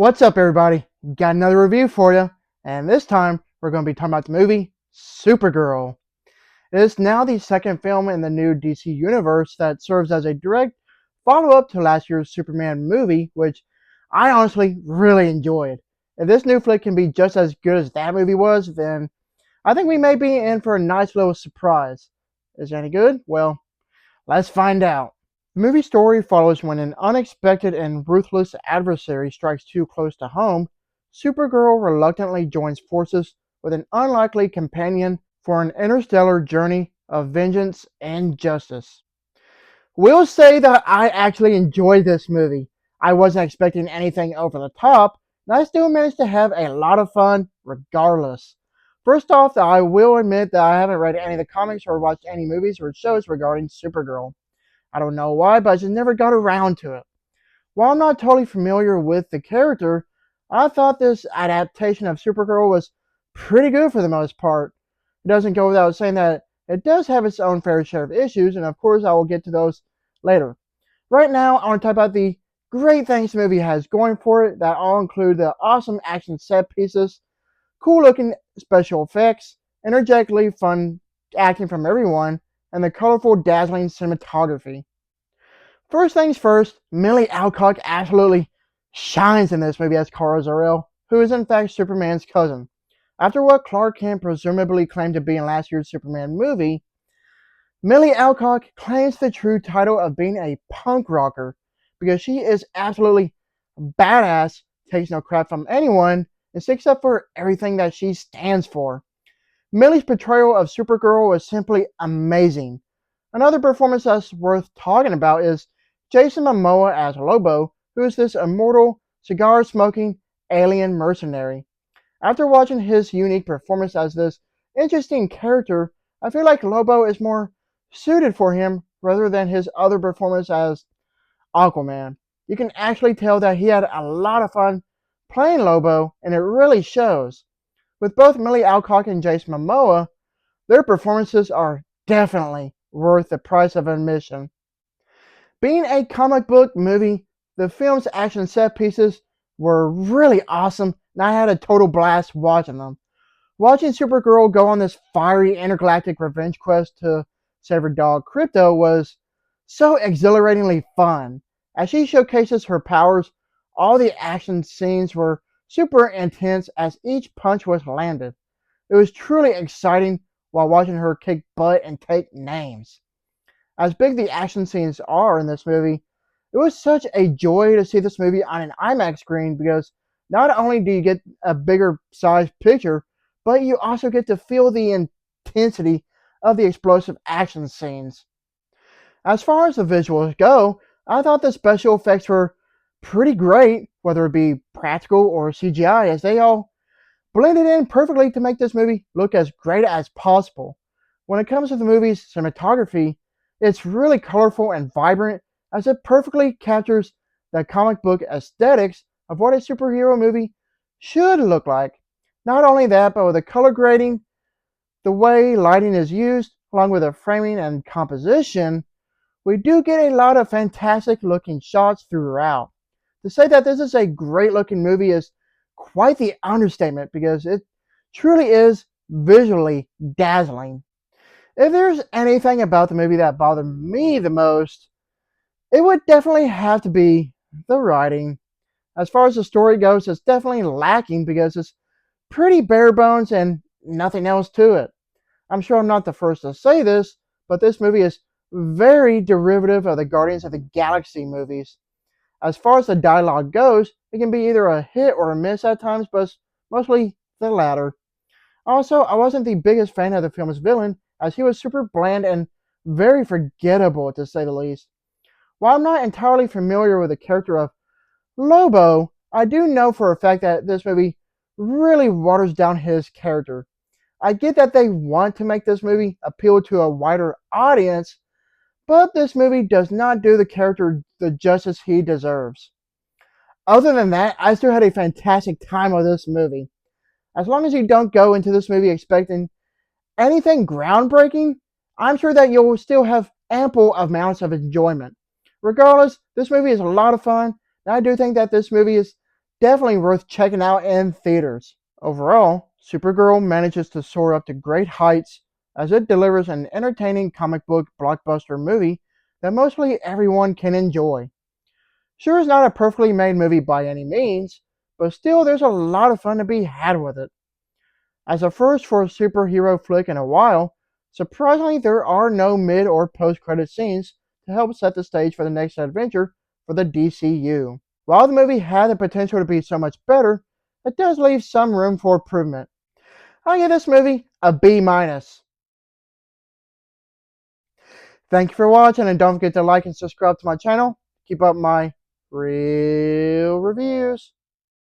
What's up, everybody? Got another review for you, and this time we're going to be talking about the movie Supergirl. It is now the second film in the new DC universe that serves as a direct follow up to last year's Superman movie, which I honestly really enjoyed. If this new flick can be just as good as that movie was, then I think we may be in for a nice little surprise. Is it any good? Well, let's find out. The movie story follows when an unexpected and ruthless adversary strikes too close to home. Supergirl reluctantly joins forces with an unlikely companion for an interstellar journey of vengeance and justice. Will say that I actually enjoyed this movie. I wasn't expecting anything over the top, and I still managed to have a lot of fun regardless. First off, I will admit that I haven't read any of the comics or watched any movies or shows regarding Supergirl. I don't know why, but I just never got around to it. While I'm not totally familiar with the character, I thought this adaptation of Supergirl was pretty good for the most part. It doesn't go without saying that it does have its own fair share of issues, and of course I will get to those later. Right now, I want to talk about the great things the movie has going for it that all include the awesome action set pieces, cool looking special effects, energetically fun acting from everyone, and the colorful, dazzling cinematography. First things first, Milly Alcock absolutely shines in this movie as Kara Zor-El, who is in fact Superman's cousin. After what Clark Kent presumably claimed to be in last year's Superman movie, Milly Alcock claims the true title of being a punk rocker because she is absolutely badass, takes no crap from anyone, and sticks up for everything that she stands for. Milly's portrayal of Supergirl was simply amazing. Another performance that's worth talking about is Jason Momoa as Lobo, who is this immortal, cigar smoking alien mercenary. After watching his unique performance as this interesting character, I feel like Lobo is more suited for him rather than his other performance as Aquaman. You can actually tell that he had a lot of fun playing Lobo, and it really shows. With both Milly Alcock and Jason Momoa, their performances are definitely worth the price of admission. Being a comic book movie, the film's action set pieces were really awesome, and I had a total blast watching them. Watching Supergirl go on this fiery intergalactic revenge quest to save her dog Crypto was so exhilaratingly fun. As she showcases her powers, all the action scenes were super intense as each punch was landed. It was truly exciting while watching her kick butt and take names. As big the action scenes are in this movie, it was such a joy to see this movie on an IMAX screen because not only do you get a bigger size picture, but you also get to feel the intensity of the explosive action scenes. As far as the visuals go, I thought the special effects were pretty great, whether it be practical or CGI, as they all blended in perfectly to make this movie look as great as possible. When it comes to the movie's cinematography, it's really colorful and vibrant as it perfectly captures the comic book aesthetics of what a superhero movie should look like. Not only that, but with the color grading, the way lighting is used, along with the framing and composition, we do get a lot of fantastic looking shots throughout. To say that this is a great looking movie is quite the understatement because it truly is visually dazzling. If there's anything about the movie that bothered me the most, it would definitely have to be the writing. As far as the story goes, it's definitely lacking because it's pretty bare bones and nothing else to it. I'm sure I'm not the first to say this, but this movie is very derivative of the Guardians of the Galaxy movies. As far as the dialogue goes, it can be either a hit or a miss at times, but it's mostly the latter. Also, I wasn't the biggest fan of the film's villain, as he was super bland and very forgettable to say the least. While I'm not entirely familiar with the character of Lobo, I do know for a fact that this movie really waters down his character. I get that they want to make this movie appeal to a wider audience, but this movie does not do the character the justice he deserves. Other than that, I still had a fantastic time with this movie. As long as you don't go into this movie expecting anything groundbreaking, I'm sure that you'll still have ample amounts of enjoyment. Regardless, this movie is a lot of fun, and I do think that this movie is Definitely worth checking out in theaters. Overall, Supergirl manages to soar up to great heights as it delivers an entertaining comic book blockbuster movie that mostly everyone can enjoy. Sure, it's not a perfectly made movie by any means, but still there's a lot of fun to be had with it. As a first for a superhero flick in a while, surprisingly there are no mid or post credit scenes to help set the stage for the next adventure for the DCU. While the movie had the potential to be so much better, it does leave some room for improvement. I'll give this movie a B minus. Thank you for watching, and don't forget to like and subscribe to my channel. Keep up my real reviews.